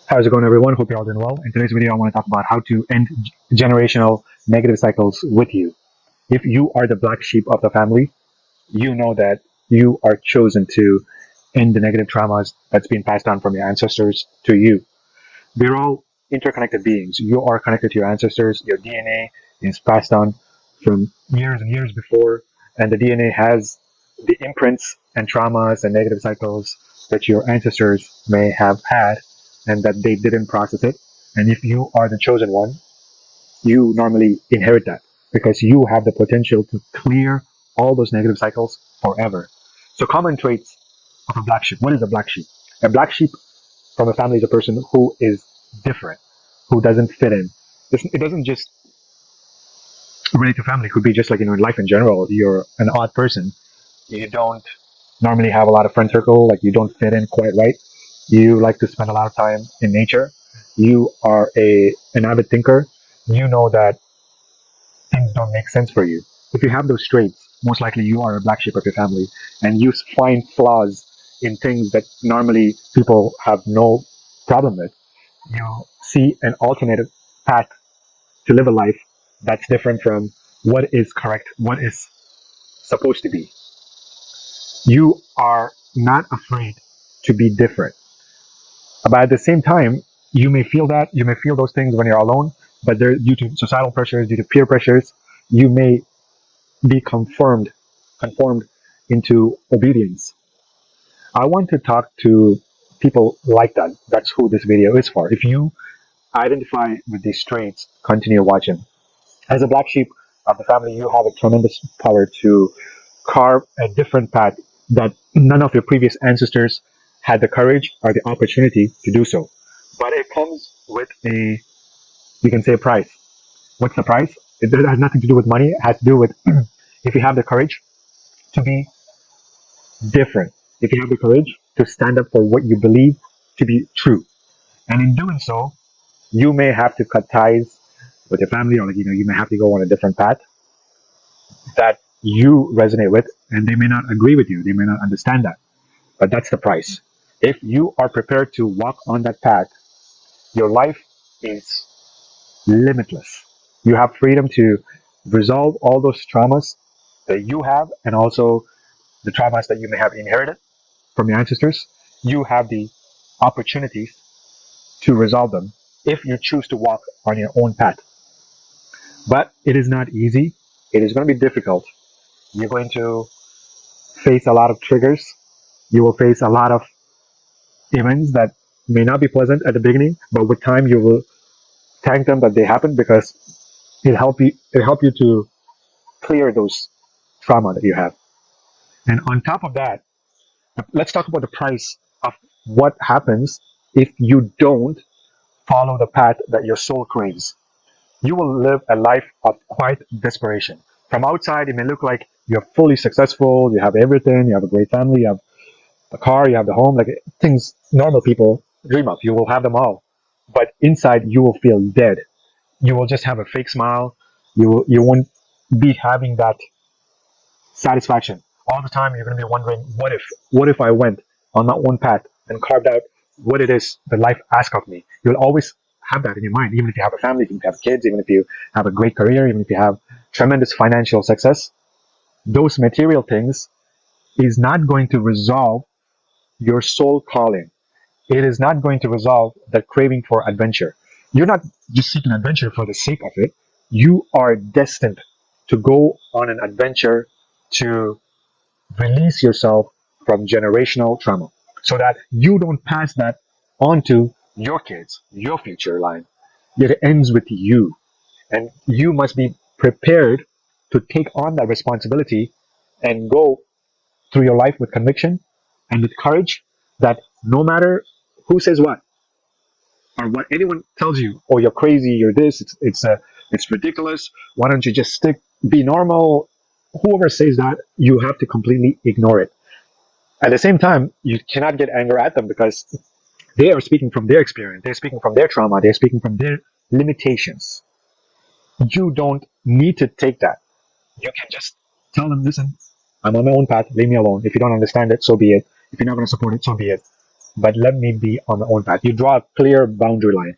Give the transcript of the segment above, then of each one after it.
How's it going, everyone? Hope you're all doing well. In today's video, I want to talk about how to end generational negative cycles with you. If you are the black sheep of the family, you know that you are chosen to end the negative traumas that's been passed down from your ancestors to you. We're all interconnected beings. You are connected to your ancestors. Your DNA is passed on from years and years before, and the DNA has the imprints and traumas and negative cycles that your ancestors may have had and that they didn't process it. And if you are the chosen one, you normally inherit that because you have the potential to clear all those negative cycles forever. So, common traits of a black sheep. What is a black sheep? A black sheep from a family is a person who is different, who doesn't fit in. It doesn't just relate to family. It could be just like, in life in general. You're an odd person. You don't normally have a lot of friend circle. Like, you don't fit in quite right. You like to spend a lot of time in nature. You are an avid thinker. You know that things don't make sense for you. If you have those traits, most likely you are a black sheep of your family, and you find flaws in things that normally people have no problem with. You see an alternative path to live a life that's different from what is correct, what is supposed to be. You are not afraid to be different. But at the same time, you may feel those things when you're alone, but due to societal pressures, due to peer pressures, you may be conformed into obedience. I want to talk to people like that. That's who this video is for. If you identify with these traits, continue watching. As a black sheep of the family, you have a tremendous power to carve a different path that none of your previous ancestors had the courage or the opportunity to do so. But it comes with you can say, a price. What's the price? It has nothing to do with money. It has to do with if you have the courage to be different, if you have the courage to stand up for what you believe to be true. And in doing so, you may have to cut ties with your family, or you may have to go on a different path that you resonate with, and they may not agree with you. They may not understand that, but that's the price. If you are prepared to walk on that path, your life is limitless. You have freedom to resolve all those traumas that you have, and also the traumas that you may have inherited from your ancestors. You have the opportunities to resolve them if you choose to walk on your own path. But it is not easy. It is going to be difficult. You're going to face a lot of triggers. You will face a lot of events that may not be pleasant at the beginning, but with time you will thank them that they happened because it help you to clear those trauma that you have. And on top of that, let's talk about the price of what happens if you don't follow the path that your soul craves. You will live a life of quiet desperation. From outside, it may look like you're fully successful, you have everything, you have a great family, you have the car, you have the home, like things normal people dream of. You will have them all. But inside, you will feel dead. You will just have a fake smile. You won't be having that satisfaction. All the time, you're going to be wondering, what if I went on that one path and carved out what it is that life asks of me? You'll always have that in your mind, even if you have a family, even if you have kids, even if you have a great career, even if you have tremendous financial success. Those material things is not going to resolve your soul calling. It is not going to resolve that craving for adventure. You're not just seeking adventure for the sake of it. You are destined to go on an adventure to release yourself from generational trauma so that you don't pass that on to your kids, your future line. It ends with you. And you must be prepared to take on that responsibility and go through your life with conviction and with courage that no matter who says what or what anyone tells you, oh, you're crazy, you're this, it's ridiculous, why don't you just be normal, whoever says that, you have to completely ignore it. At the same time, you cannot get anger at them because they are speaking from their experience, they're speaking from their trauma, they're speaking from their limitations. You don't need to take that. You can just tell them, listen, I'm on my own path, leave me alone. If you don't understand it, so be it. If you're not going to support it, so be it. but let me be on my own path. You draw a clear boundary line.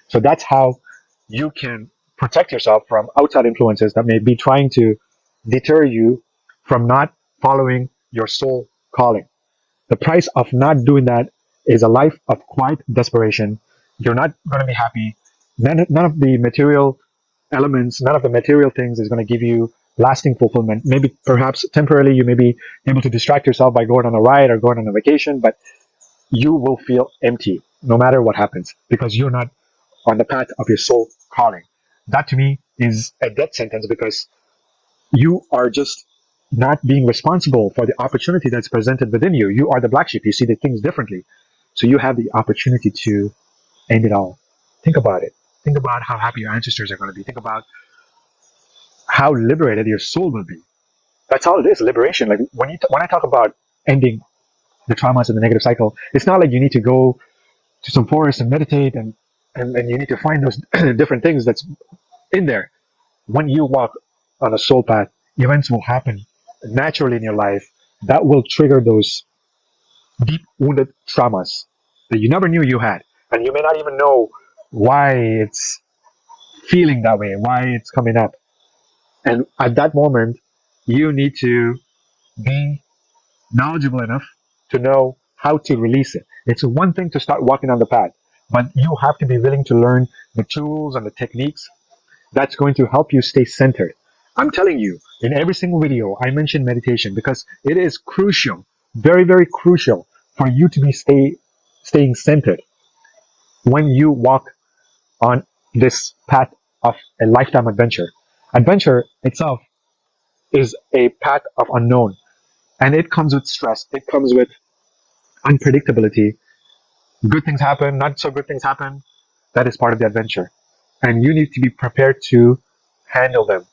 So that's how you can protect yourself from outside influences that may be trying to deter you from not following your soul calling. The price of not doing that is a life of quiet desperation. You're not going to be happy. None of the material elements, none of the material things is going to give you lasting fulfillment. Maybe perhaps temporarily you may be able to distract yourself by going on a ride or going on a vacation, but you will feel empty no matter what happens because you're not on the path of your soul calling. That to me is a death sentence because you are just not being responsible for the opportunity that's presented within you. You are the black sheep. You see the things differently. So you have the opportunity to end it all. Think about it. Think about how happy your ancestors are going to be. Think about how liberated your soul will be. That's all it is, liberation. Like when I talk about ending the traumas and the negative cycle, it's not like you need to go to some forest and meditate and you need to find those different things that's in there. When you walk on a soul path, events will happen naturally in your life that will trigger those deep wounded traumas that you never knew you had. And you may not even know why it's feeling that way, why it's coming up. And at that moment, you need to be knowledgeable enough to know how to release it. It's one thing to start walking on the path, but you have to be willing to learn the tools and the techniques that's going to help you stay centered. I'm telling you, in every single video, I mention meditation because it is crucial, very, very crucial for you to be staying centered when you walk on this path of a lifetime adventure. Adventure itself is a path of unknown, and it comes with stress. It comes with unpredictability. Good things happen, not so good things happen. That is part of the adventure. And you need to be prepared to handle them.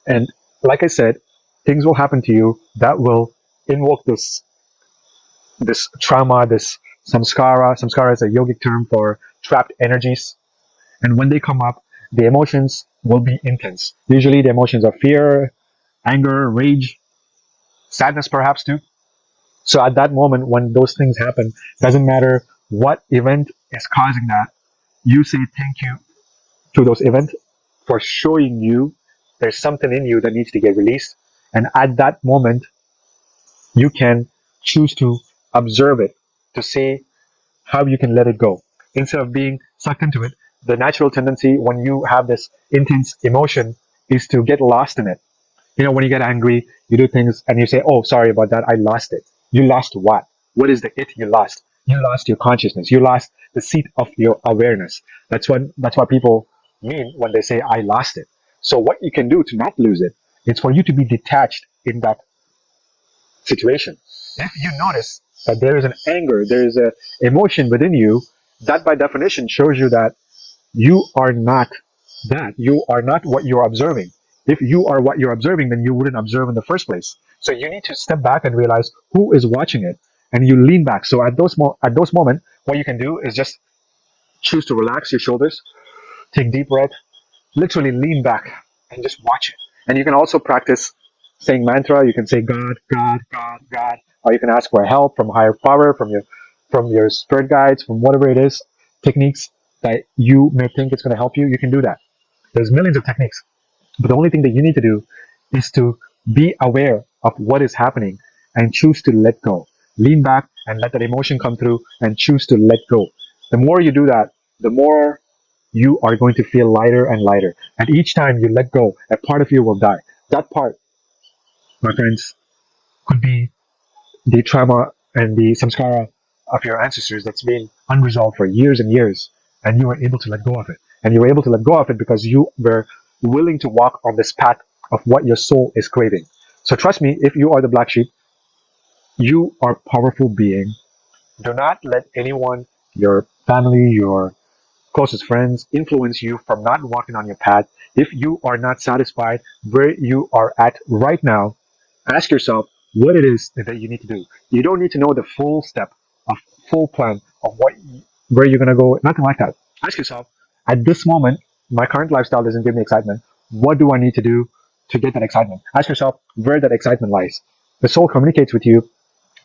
And like I said, things will happen to you that will invoke this trauma, this samskara. Samskara is a yogic term for trapped energies. And when they come up, the emotions will be intense. Usually the emotions are fear, anger, rage, sadness perhaps too. So at that moment when those things happen, doesn't matter what event is causing that, you say thank you to those events for showing you there's something in you that needs to get released. And at that moment, you can choose to observe it to see how you can let it go. Instead of being sucked into it, the natural tendency when you have this intense emotion is to get lost in it. You know, when you get angry, you do things and you say, oh, sorry about that. I lost it. You lost what? What is the it you lost? You lost your consciousness. You lost the seat of your awareness. That's what people mean when they say, I lost it. So what you can do to not lose it, it's for you to be detached in that situation. If you notice that there is an anger, there is a emotion within you, that by definition shows you that you are not that. You are not what you're observing. If you are what you're observing, then you wouldn't observe in the first place. So you need to step back and realize who is watching it, and you lean back. So at those moments, what you can do is just choose to relax your shoulders, take deep breath, literally lean back, and just watch it. And you can also practice saying mantra. You can say God, God, God, God, or you can ask for help from higher power, from your spirit guides, from whatever it is, techniques that you may think it's going to help you. You can do that. There's millions of techniques, but the only thing that you need to do is to be aware of what is happening and choose to let go. Lean back and let that emotion come through and choose to let go. The more you do that, the more you are going to feel lighter and lighter. And each time you let go, a part of you will die. That part, my friends, could be the trauma and the samskara of your ancestors that's been unresolved for years and years, and you were able to let go of it. And you were able to let go of it because you were willing to walk on this path of what your soul is craving. So trust me, if you are the black sheep, you are a powerful being. Do not let anyone, your family, your closest friends, influence you from not walking on your path. If you are not satisfied where you are at right now, ask yourself what it is that you need to do. You don't need to know the full step, a full plan of where you're gonna go. Nothing like that. Ask yourself, at this moment, my current lifestyle doesn't give me excitement. What do I need to do to get that excitement? Ask yourself where that excitement lies. The soul communicates with you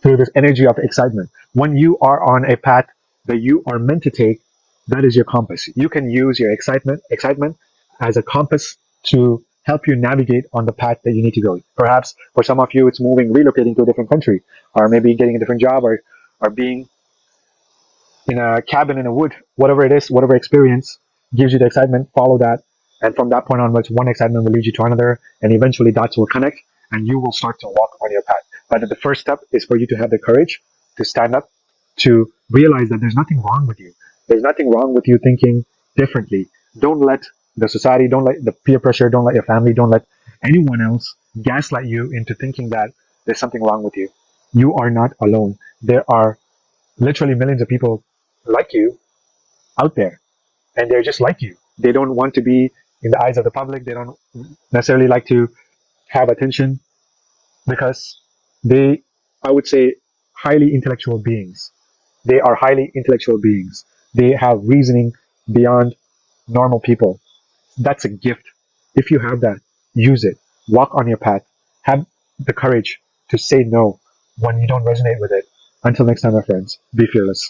through this energy of excitement. When you are on a path that you are meant to take, that is your compass. You can use your excitement as a compass to help you navigate on the path that you need to go. Perhaps for some of you, it's moving, relocating to a different country, or maybe getting a different job, or being in a cabin in a wood, whatever it is, whatever experience gives you the excitement, follow that. And from that point onwards, one excitement will lead you to another, and eventually dots will connect, and you will start to walk on your path. But the first step is for you to have the courage to stand up, to realize that there's nothing wrong with you. There's nothing wrong with you thinking differently. Don't let the society, don't let the peer pressure, don't let your family, don't let anyone else gaslight you into thinking that there's something wrong with you. You are not alone. There are literally millions of people like you out there, and they're just like you. They don't want to be in the eyes of the public. They don't necessarily like to have attention because they, I would say, highly intellectual beings. They are highly intellectual beings. They have reasoning beyond normal people. That's a gift. If you have that, use it. Walk on your path. Have the courage to say no when you don't resonate with it. Until next time, my friends, be fearless.